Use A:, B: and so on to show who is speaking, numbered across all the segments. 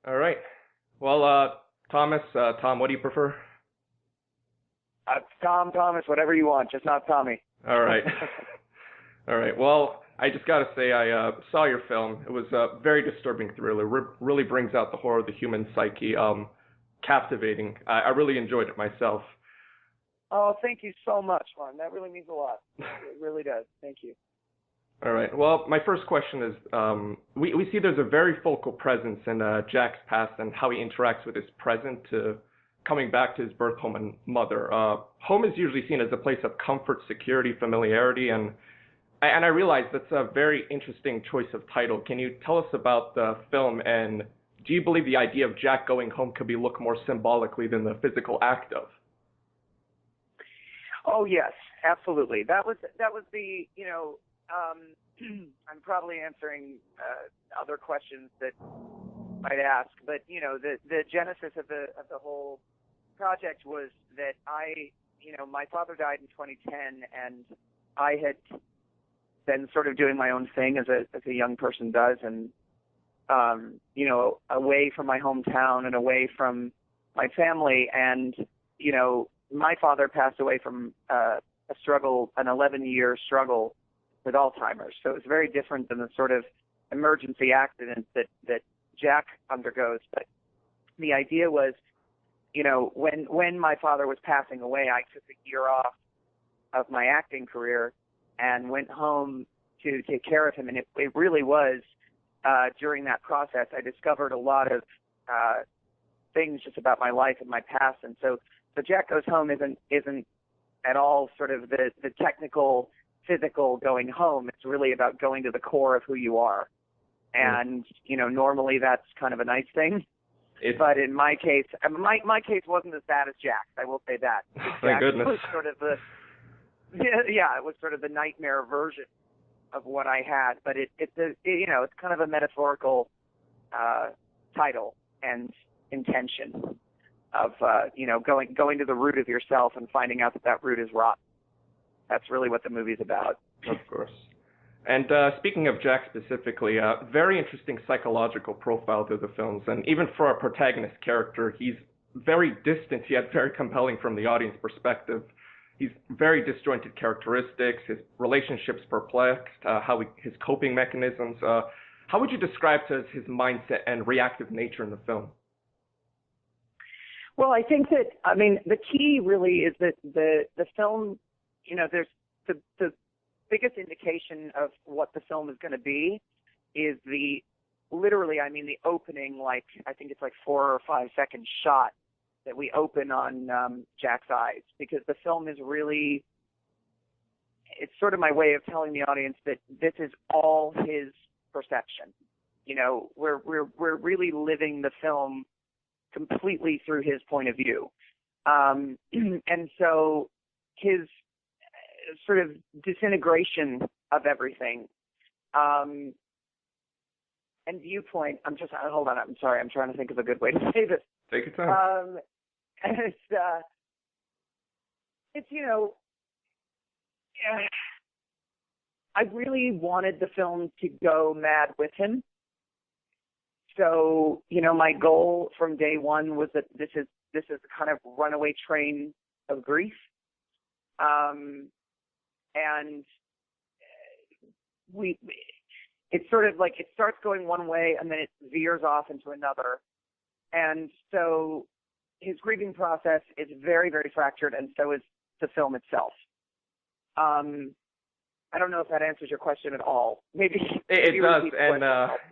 A: All right. Well, Tom, what do you prefer?
B: Tom, Thomas, whatever you want, just not Tommy.
A: All right. All right. Well, I just got to say I saw your film. It was a very disturbing thriller. Really brings out the horror of the human psyche. Captivating. I really enjoyed it myself.
B: Oh, thank you so much, Juan. That really means a lot. It really does. Thank you.
A: All right. Well, my first question is, we see there's a very focal presence in Jack's past and how he interacts with his present to coming back to his birth home and mother. Home is usually seen as a place of comfort, security, familiarity, and I realize that's a very interesting choice of title. Can you tell us about the film, and do you believe the idea of Jack going home could be looked more symbolically than the physical act of?
B: Oh yes, absolutely. That was the I'm probably answering other questions that might ask, but the genesis of the whole project was that my father died in 2010, and I had been sort of doing my own thing as a young person does, and away from my hometown and away from my family, and my father passed away from an 11-year struggle with Alzheimer's. So it was very different than the sort of emergency accident that Jack undergoes. But the idea was, when my father was passing away, I took a year off of my acting career and went home to take care of him. And it really was, during that process, I discovered a lot of things just about my life and my past. And so Jack Goes Home isn't at all sort of the technical, physical going home. It's really about going to the core of who you are. And, normally that's kind of a nice thing. But in my case, my case wasn't as bad as Jack's, I will say that.
A: Thank goodness.
B: Was sort of it was sort of the nightmare version of what I had. But it's kind of a metaphorical title and intention of, going to the root of yourself and finding out that root is rotten. That's really what the movie's about.
A: Of course. And speaking of Jack specifically, very interesting psychological profile through the films. And even for our protagonist character, he's very distant yet very compelling from the audience perspective. He's very disjointed characteristics, his relationships perplexed, his coping mechanisms. How would you describe his mindset and reactive nature in the film?
B: Well, I think that, the key really is that the film, there's the biggest indication of what the film is going to be is the opening, I think it's 4 or 5 second shot that we open on Jack's eyes, because the film is really, it's sort of my way of telling the audience that this is all his perception. We're really living the film completely through his point of view. And so his sort of disintegration of everything and viewpoint, hold on, I'm sorry, I'm trying to think of a good way to say this.
A: Take your time.
B: I really wanted the film to go mad with him. So, my goal from day one was that this is a kind of runaway train of grief. And it's sort of it starts going one way and then it veers off into another. And so his grieving process is very, very fractured, and so is the film itself. I don't know if that answers your question at all. Maybe
A: it does, and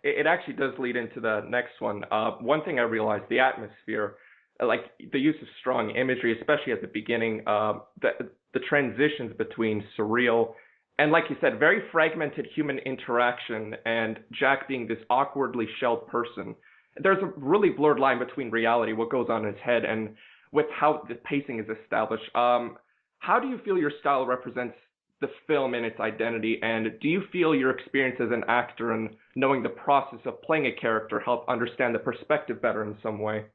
A: it actually does lead into the next one. One thing I realized, the atmosphere, the use of strong imagery, especially at the beginning, the transitions between surreal and, like you said, very fragmented human interaction, and Jack being this awkwardly shelled person. There's a really blurred line between reality, what goes on in his head, and with how the pacing is established. How do you feel your style represents the film and its identity, and do you feel your experience as an actor and knowing the process of playing a character help understand the perspective better in some way?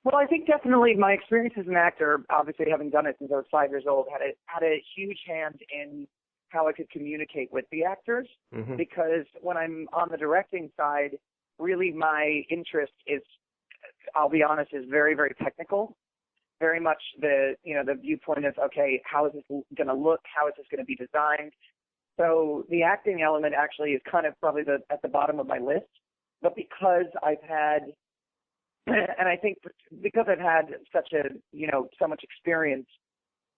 B: Well, I think definitely my experience as an actor, obviously having done it since I was 5 years old, had a huge hand in how I could communicate with the actors. Mm-hmm. Because when I'm on the directing side, really my interest is, I'll be honest, is very, very technical. Very much the viewpoint of, okay, how is this going to look? How is this going to be designed? So the acting element actually is kind of probably at the bottom of my list. But because I've had, and I think because I've had so much experience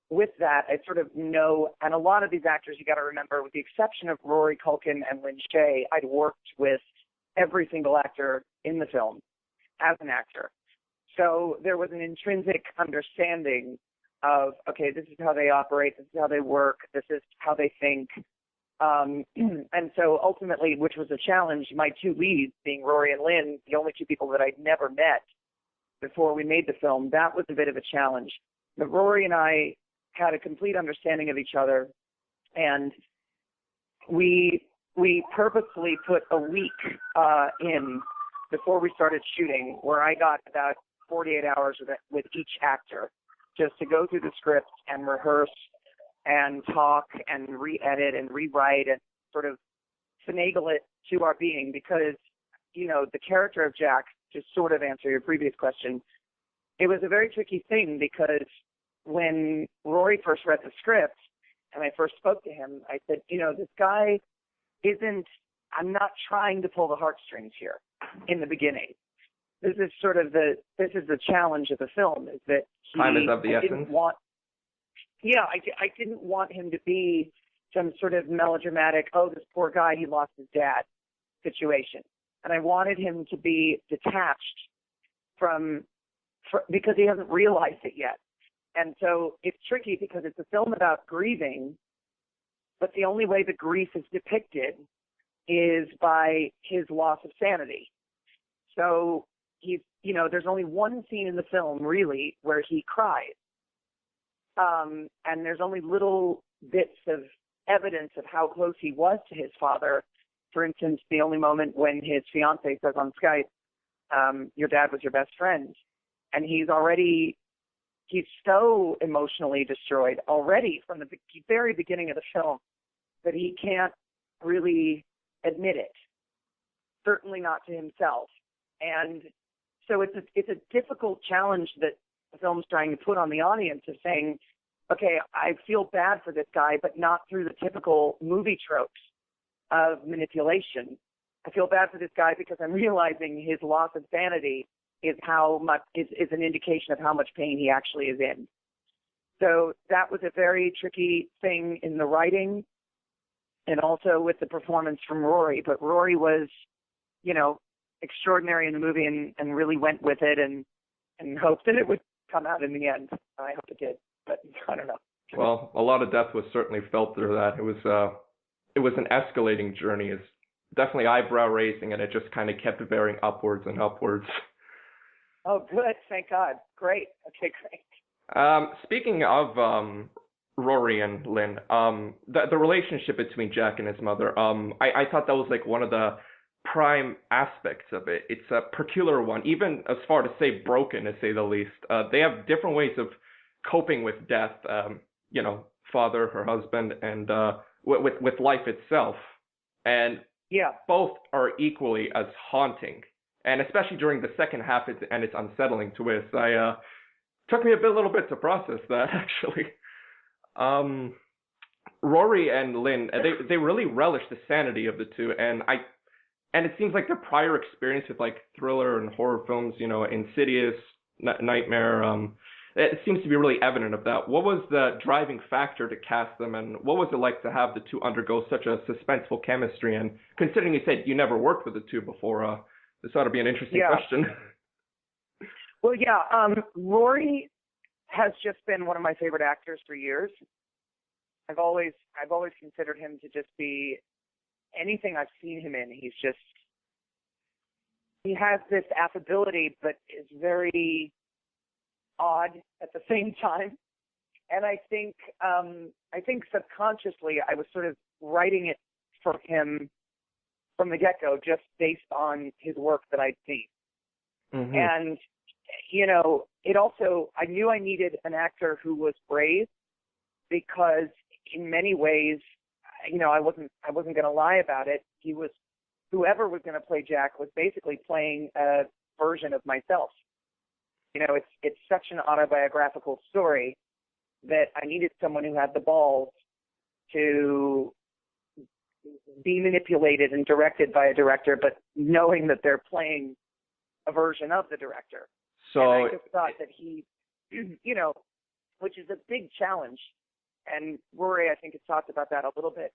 B: with that, I sort of know, and a lot of these actors, you got to remember, with the exception of Rory Culkin and Lynn Shay, I'd worked with every single actor in the film as an actor. So there was an intrinsic understanding of, okay, this is how they operate, this is how they work, this is how they think. And so ultimately, which was a challenge, my two leads being Rory and Lynn, the only two people that I'd never met before we made the film, that was a bit of a challenge. But Rory and I had a complete understanding of each other, and we purposely put a week in before we started shooting, where I got about 48 hours with each actor, just to go through the script and rehearse and talk and re-edit and rewrite and sort of finagle it to our being, because, the character of Jack, to sort of answer your previous question, it was a very tricky thing, because when Rory first read the script and I first spoke to him, I said, this guy I'm not trying to pull the heartstrings here in the beginning. This is the challenge of the film, is that
A: time is of the essence.
B: I didn't want him to be some sort of melodramatic, oh, this poor guy, he lost his dad situation. And I wanted him to be detached because he hasn't realized it yet. And so it's tricky because it's a film about grieving, but the only way the grief is depicted is by his loss of sanity. So there's only one scene in the film really where he cries. And there's only little bits of evidence of how close he was to his father. For instance, the only moment when his fiance says on Skype, your dad was your best friend. And he's so emotionally destroyed already from the very beginning of the film that he can't really admit it, certainly not to himself. And so it's a difficult challenge that the film's trying to put on the audience, of saying, okay, I feel bad for this guy, but not through the typical movie tropes of manipulation. I feel bad for this guy because I'm realizing his loss of sanity is an indication of how much pain he actually is in. So that was a very tricky thing in the writing and also with the performance from Rory. But Rory was, extraordinary in the movie and really went with it and hoped that it would come out in the end. I hope it did, but I don't know.
A: Well, a lot of death was certainly felt through that. It was an escalating journey. It's definitely eyebrow raising, and it just kind of kept veering upwards and upwards.
B: Oh, good. Thank God. Great. Okay, great.
A: Speaking of Rory and Lynn, the relationship between Jack and his mother, I thought that was like one of the prime aspects of it. It's a peculiar one, even as far to say broken, to say the least. They have different ways of coping with death, father, her husband, and with life itself. And both are equally as haunting. And especially during the second half and its unsettling twist, took me a little bit to process that, actually. Rory and Lynn, they really relish the sanity of the two, and it seems like their prior experience with like thriller and horror films, Insidious, Nightmare, it seems to be really evident of that. What was the driving factor to cast them, and what was it like to have the two undergo such a suspenseful chemistry? And considering you said you never worked with the two before, this ought to be an interesting question.
B: Well, Rory has just been one of my favorite actors for years. I've always considered him to just be anything I've seen him in. He has this affability, but is very odd at the same time. And I think subconsciously I was sort of writing it for him from the get-go, just based on his work that I'd seen. Mm-hmm. And, it also, I knew I needed an actor who was brave, because in many ways, I wasn't going to lie about it. He was whoever was going to play Jack was basically playing a version of myself. You know, it's such an autobiographical story that I needed someone who had the balls to be manipulated and directed by a director, but knowing that they're playing a version of the director.
A: So
B: and I just thought that he, you know, which is a big challenge. And Rory, I think, has talked about that a little bit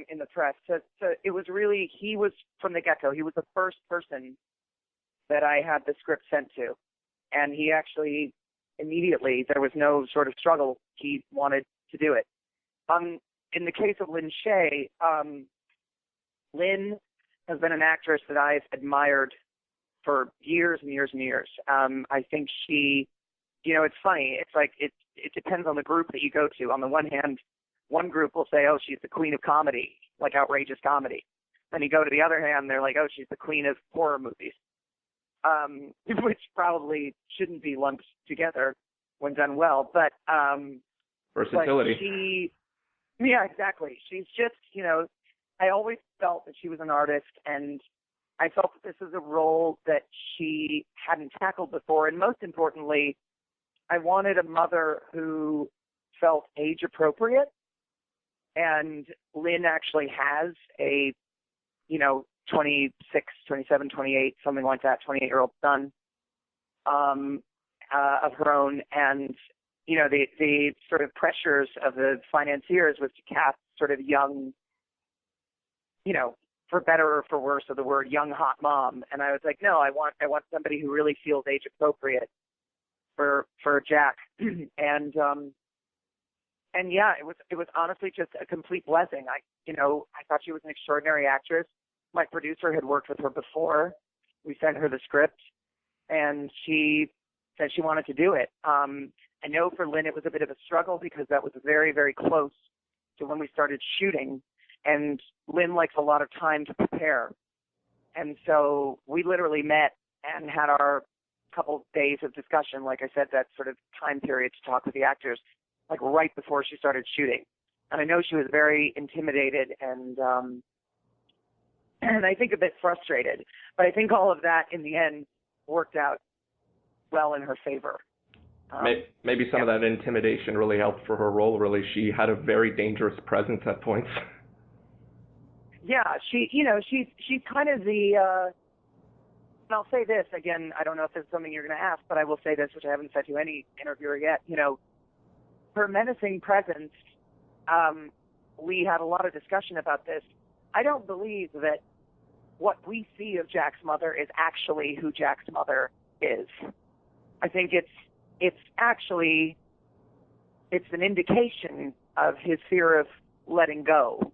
B: in the press. So it was really, he was from the get-go. He was the first person that I had the script sent to. And he actually, immediately, there was no sort of struggle. He wanted to do it. In the case of Lynn Shay, Lynn has been an actress that I've admired for years and years and years. I think she, you know, it's funny. It's like it depends on the group that you go to. On the one hand, one group will say, oh, she's the queen of comedy, like outrageous comedy. Then you go to the other hand, they're like, oh, she's the queen of horror movies, which probably shouldn't be lumped together when done well. But
A: versatility.
B: Yeah, exactly. She's just, you know, I always felt that she was an artist, and I felt that this was a role that she hadn't tackled before. And most importantly, I wanted a mother who felt age appropriate. And Lynn actually has a, you know, 26, 27, 28, something like that, 28-year-old son of her own. And, you know, the sort of pressures of the financiers was to cast sort of young, you know, for better or for worse of the word, young hot mom. And I was like, no, I want somebody who really feels age appropriate for Jack. And yeah, it was honestly just a complete blessing. I thought she was an extraordinary actress. My producer had worked with her before. We sent her the script, and she said she wanted to do it. I know for Lynn it was a bit of a struggle because that was very, very close to when we started shooting, and Lynn likes a lot of time to prepare. And so we literally met and had our couple days of discussion, like I said, that sort of time period to talk with the actors, like right before she started shooting. And I know she was very intimidated and I think a bit frustrated. But I think all of that in the end worked out well in her favor.
A: Maybe some of that intimidation really helped for her role. Really, she had a very dangerous presence at points.
B: Yeah, she's kind of the. And I'll say this again. I don't know if this is something you're going to ask, but I will say this, which I haven't said to any interviewer yet. You know, her menacing presence. We had a lot of discussion about this. I don't believe that what we see of Jack's mother is actually who Jack's mother is. I think it's an indication of his fear of letting go.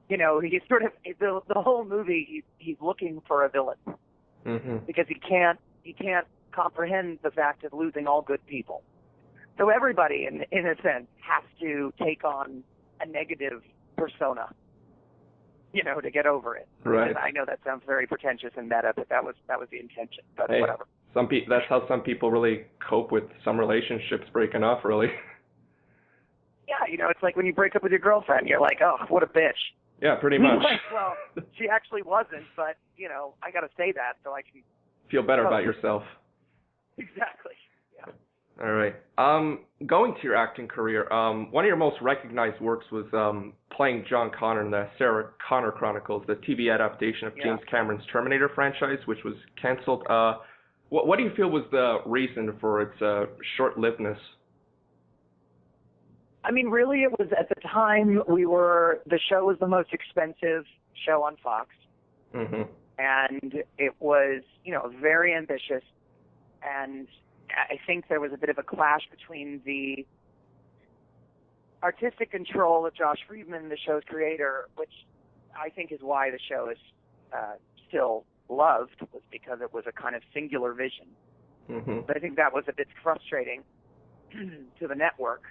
B: You know, he's sort of the whole movie. He's looking for a villain because he can't comprehend the fact of losing all good people. So everybody, in a sense, has to take on a negative persona, you know, to get over it.
A: Right.
B: And I know that sounds very pretentious and meta, but that was the intention. But
A: hey,
B: whatever.
A: That's how some people really cope with some relationships breaking off, really.
B: Yeah, you know, it's like when you break up with your girlfriend, you're like, oh, what a bitch.
A: Yeah, pretty much.
B: Well, she actually wasn't, but, you know, I got to say that so I can
A: feel better about yourself.
B: Exactly. Yeah.
A: All right. Going to your acting career, one of your most recognized works was playing John Connor in the Sarah Connor Chronicles, the TV adaptation of James Cameron's Terminator franchise, which was canceled. What do you feel was the reason for its short-livedness?
B: I mean, really, it was at the time the show was the most expensive show on Fox.
A: Mm-hmm.
B: And it was, you know, very ambitious. And I think there was a bit of a clash between the artistic control of Josh Friedman, the show's creator, which I think is why the show is still loved, was because it was a kind of singular vision.
A: Mm-hmm.
B: But I think that was a bit frustrating to the network,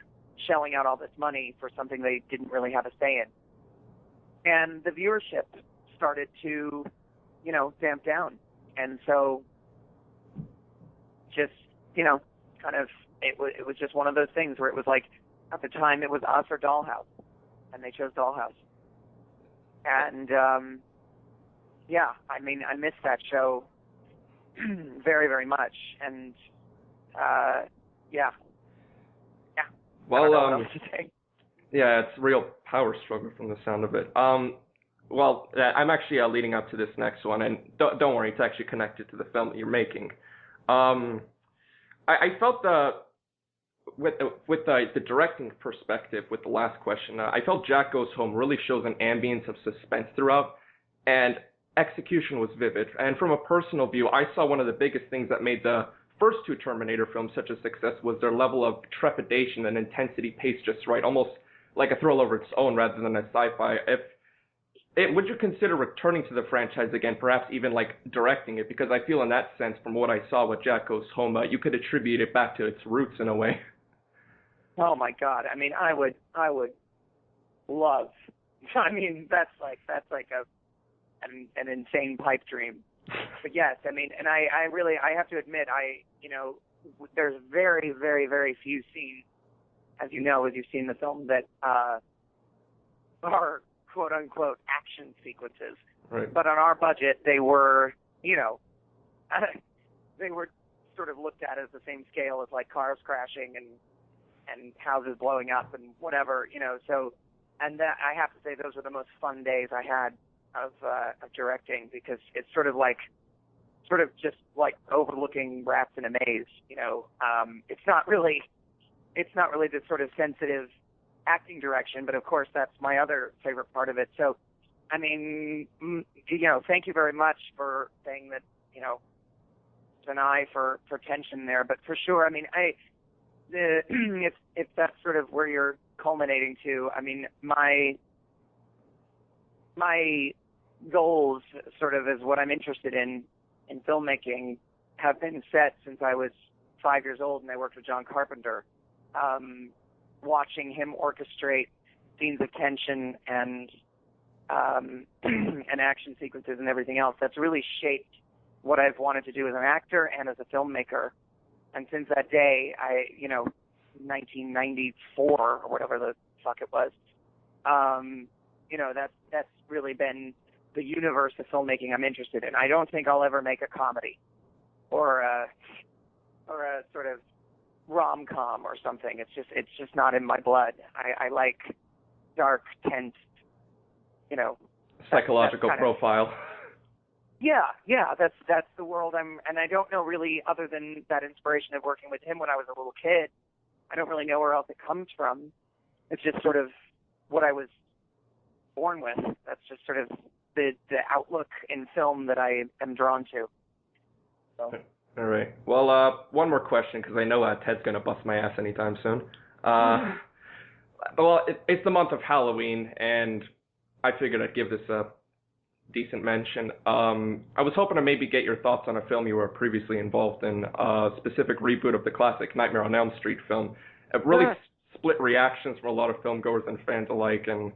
B: shelling out all this money for something they didn't really have a say in. And the viewership started to, you know, damp down. And so just, you know, kind of, it was just one of those things where it was like, at the time it was us or Dollhouse, and they chose Dollhouse. And yeah, I mean, I miss that show very, very much, and yeah, yeah. I
A: Well,
B: don't know what else to say.
A: yeah, it's a real power struggle from the sound of it. Well, I'm actually leading up to this next one, and don't worry, it's actually connected to the film that you're making. I felt with the directing perspective with the last question, I felt Jack Goes Home really shows an ambience of suspense throughout, and execution was vivid. And from a personal view, I saw one of the biggest things that made the first two Terminator films such a success was their level of trepidation and intensity paced just right, almost like a thrill over its own rather than a sci-fi. Would you consider returning to the franchise again, perhaps even like directing it? Because I feel in that sense, from what I saw with Jack Goes Home, you could attribute it back to its roots in a way.
B: Oh my God! I mean, I would love. I mean, that's like an insane pipe dream. But yes, I mean, and I have to admit, there's very, very, very few scenes, as you know, as you've seen the film, that are quote unquote action sequences.
A: Right.
B: But on our budget, they were, they were sort of looked at as the same scale as like cars crashing and houses blowing up and whatever, So, and that, I have to say, those were the most fun days I had of directing, because it's sort of just like overlooking rats in a maze. It's not really this sort of sensitive acting direction, but of course that's my other favorite part of it. So, I mean, thank you very much for saying that. It's an eye for tension there, but for sure, I mean, if that's sort of where you're culminating to, I mean, my goals, sort of, as what I'm interested in filmmaking, have been set since I was 5 years old, and I worked with John Carpenter. Watching him orchestrate scenes of tension and action sequences and everything else, that's really shaped what I've wanted to do as an actor and as a filmmaker. And since that day, 1994 or whatever the fuck it was, that's really been the universe of filmmaking I'm interested in. I don't think I'll ever make a comedy or a sort of rom-com or something. It's just not in my blood. I like dark, tense,
A: psychological profile.
B: Yeah, that's the world and I don't know really, other than that inspiration of working with him when I was a little kid, I don't really know where else it comes from. It's just sort of what I was born with. That's just sort of the outlook in film that I am drawn to. So.
A: All right. Well, one more question, because I know Ted's going to bust my ass anytime soon. Well, it's the month of Halloween, and I figured I'd give this a decent mention. I was hoping to maybe get your thoughts on a film you were previously involved in, a specific reboot of the classic Nightmare on Elm Street film. It really split reactions from a lot of filmgoers and fans alike, and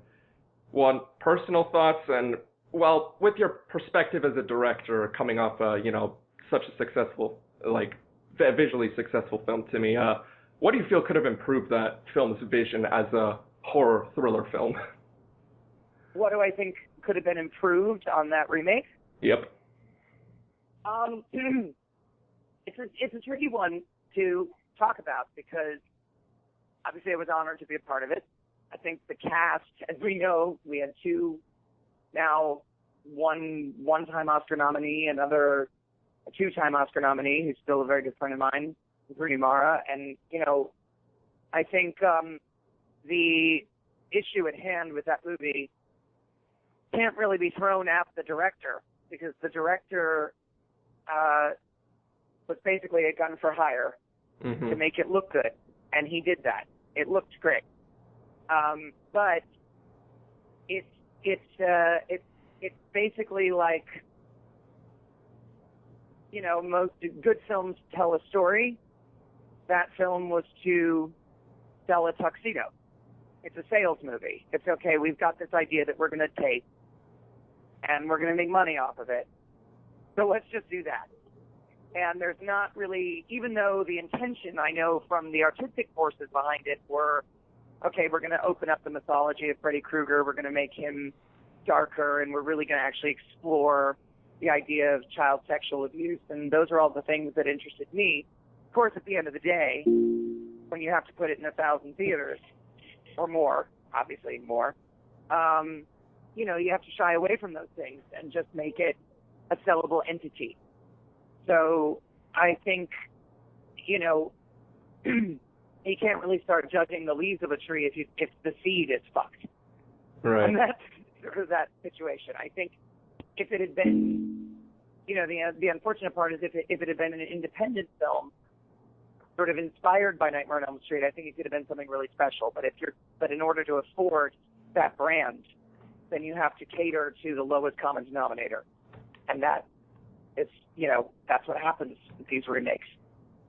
A: one, personal thoughts, and, well, with your perspective as a director coming off, such a successful, visually successful film to me, what do you feel could have improved that film's vision as a horror thriller film?
B: What do I think could have been improved on that remake?
A: Yep.
B: It's a tricky one to talk about, because obviously I was honored to be a part of it. I think the cast, as we know, we had two, now one-time Oscar nominee, another a two-time Oscar nominee, who's still a very good friend of mine, Rooney Mara. And, I think the issue at hand with that movie can't really be thrown at the director, because the director was basically a gun for hire to make it look good, and he did that. It looked great, but it's basically like, most good films tell a story. That film was to sell a tuxedo. It's a sales movie. It's okay, we've got this idea that we're going to take, and we're going to make money off of it. So let's just do that. And there's not really, even though the intention, I know from the artistic forces behind it, were, okay, we're going to open up the mythology of Freddy Krueger, we're going to make him darker, and we're really going to actually explore the idea of child sexual abuse, and those are all the things that interested me. Of course, at the end of the day, when you have to put it in 1,000 theaters or more, obviously more, you have to shy away from those things and just make it a sellable entity. So I think, you can't really start judging the leaves of a tree if the seed is fucked.
A: Right.
B: And that's sort of that situation. I think if it had been, the unfortunate part is if it had been an independent film, sort of inspired by Nightmare on Elm Street, I think it could have been something really special. But in order to afford that brand, then you have to cater to the lowest common denominator, and that is, that's what happens with these remakes.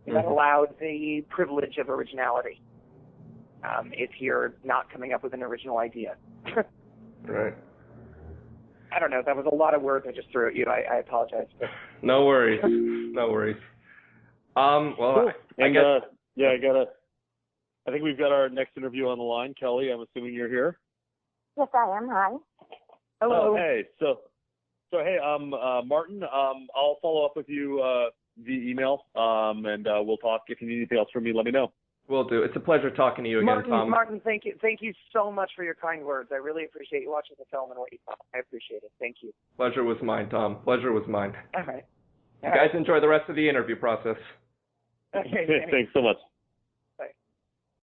B: That allows the privilege of originality if you're not coming up with an original idea.
A: Right.
B: I don't know. That was a lot of words I just threw at you. I apologize.
A: No worries. No worries. Well,
C: cool.
A: I guess.
C: I think we've got our next interview on the line. Kelly, I'm assuming you're here.
D: Yes, I am. Hi.
B: Hello.
C: Hey. So hey, Martin. I'll follow up with you via email, and we'll talk. If you need anything else from me, let me know.
A: Will do. It's a pleasure talking to you again, Tom.
B: Martin, thank you so much for your kind words. I really appreciate you watching the film and what you thought. I appreciate it. Thank you.
A: Pleasure was mine, Tom. Pleasure was mine.
B: All right.
A: You guys enjoy the rest of the interview process.
B: Okay.
C: Thanks so much.